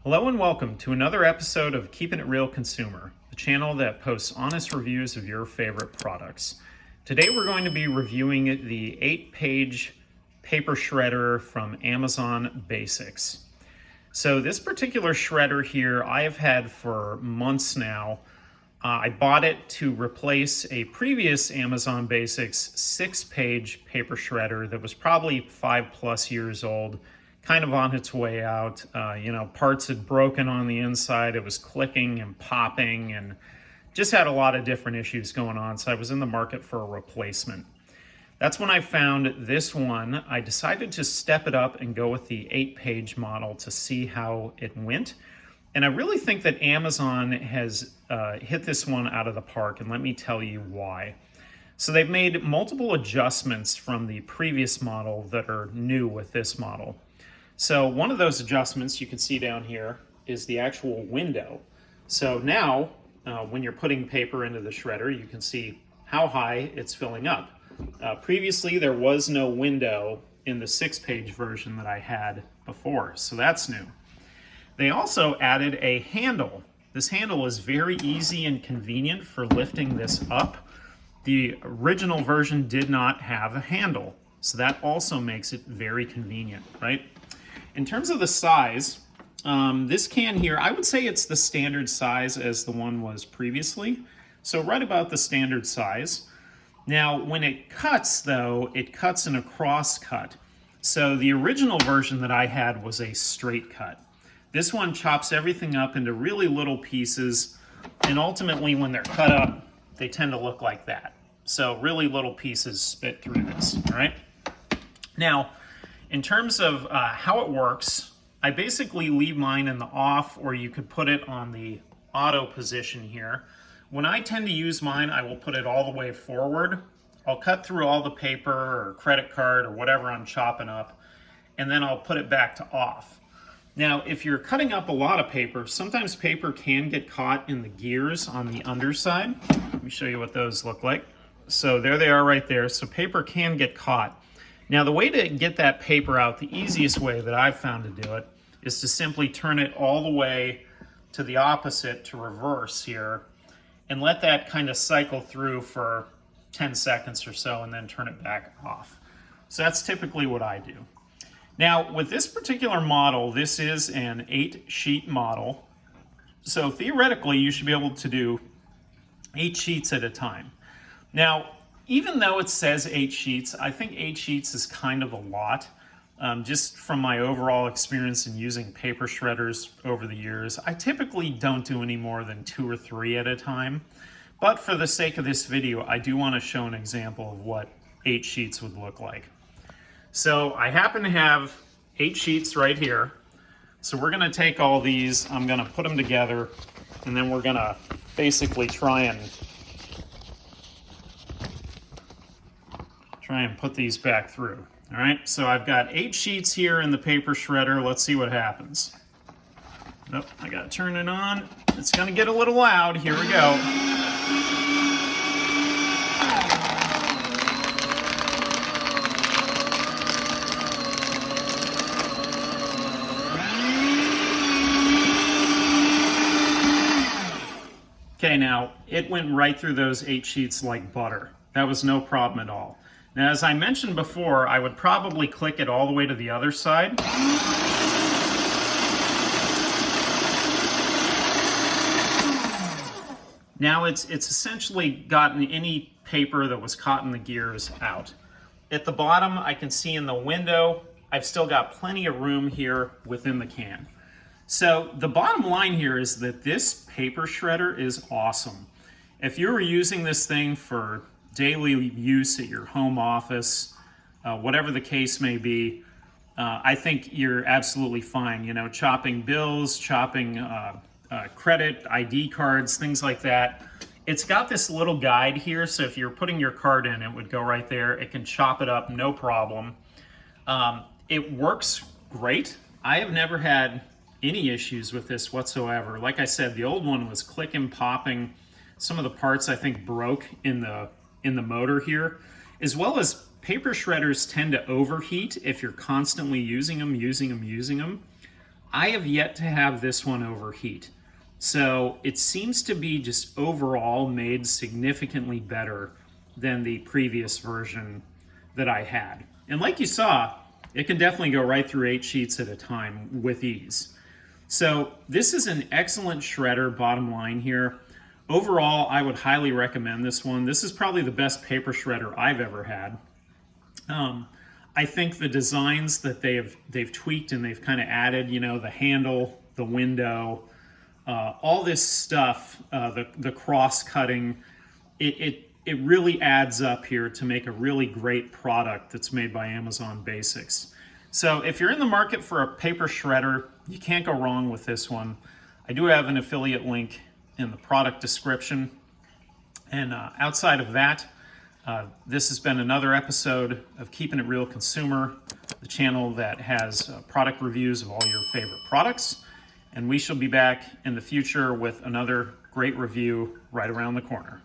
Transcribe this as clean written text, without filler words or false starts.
Hello and welcome to another episode of Keepin' It Real Consumer, the channel that posts honest reviews of your favorite products. Today we're going to be reviewing the 8-page paper shredder from Amazon Basics. So this particular shredder here I have had for months now. I bought it to replace a previous Amazon Basics 6-page paper shredder that was probably 5+ years old, kind of on its way out. Parts had broken on the inside. It was clicking and popping and just had a lot of different issues going on. So I was in the market for a replacement. That's when I found this one. I decided to step it up and go with the 8-page model to see how it went. And I really think that Amazon has hit this one out of the park, and let me tell you why. So they've made multiple adjustments from the previous model that are new with this model. So one of those adjustments you can see down here is the actual window. So now when you're putting paper into the shredder, you can see how high it's filling up. Previously there was no window in the 6-page version that I had before, so that's new. They also added a handle. This handle is very easy and convenient for lifting this up. The original version did not have a handle, so that also makes it very convenient, right? In terms of the size, this can here, I would say it's the standard size as the one was previously. So right about the standard size. Now, when it cuts though, it cuts in a cross cut. So the original version that I had was a straight cut. This one chops everything up into really little pieces, and ultimately when they're cut up, they tend to look like that. So really little pieces spit through this, all right? Now, in terms of how it works, I basically leave mine in the off, or you could put it on the auto position here. When I tend to use mine, I will put it all the way forward. I'll cut through all the paper or credit card or whatever I'm chopping up, and then I'll put it back to off. Now, if you're cutting up a lot of paper, sometimes paper can get caught in the gears on the underside. Let me show you what those look like. So there they are right there. So paper can get caught. Now, the way to get that paper out, the easiest way that I've found to do it, is to simply turn it all the way to the opposite, to reverse here, and let that kind of cycle through for 10 seconds or so, and then turn it back off. So that's typically what I do. Now, with this particular model, this is an 8-sheet model. So theoretically, you should be able to do 8 sheets at a time. Now, even though it says 8 sheets, I think 8 sheets is kind of a lot. Just from my overall experience in using paper shredders over the years, I typically don't do any more than 2 or 3 at a time. But for the sake of this video, I do want to show an example of what 8 sheets would look like. So I happen to have 8 sheets right here. So we're going to take all these, I'm going to put them together, and then we're going to basically try and put these back through. All right, so I've got 8 sheets here in the paper shredder. Let's see what happens. Nope, I gotta turn it on. It's gonna get a little loud. Here we go. Okay, now it went right through those 8 sheets like butter. That was no problem at all. Now, as I mentioned before, I would probably click it all the way to the other side. Now it's essentially gotten any paper that was caught in the gears out. At the bottom, I can see in the window, I've still got plenty of room here within the can. So the bottom line here is that this paper shredder is awesome. If you were using this thing for daily use at your home office, whatever the case may be, I think you're absolutely fine. You know, chopping bills, chopping credit, ID cards, things like that. It's got this little guide here, so if you're putting your card in, it would go right there. It can chop it up, no problem. It works great. I have never had any issues with this whatsoever. Like I said, the old one was clicking, popping. Some of the parts I think broke in the motor here, as well as paper shredders tend to overheat if you're constantly using them. I have yet to have this one overheat. So it seems to be just overall made significantly better than the previous version that I had. And like you saw, it can definitely go right through 8 sheets at a time with ease. So this is an excellent shredder, bottom line here. Overall, I would highly recommend this one. This is probably the best paper shredder I've ever had. I think the designs that they've tweaked and they've kind of added, you know, the handle, the window, all this stuff, the cross cutting, it really adds up here to make a really great product that's made by Amazon Basics. So if you're in the market for a paper shredder, you can't go wrong with this one. I do have an affiliate link in the product description. And outside of that, this has been another episode of Keeping It Real Consumer, the channel that has product reviews of all your favorite products. And we shall be back in the future with another great review right around the corner.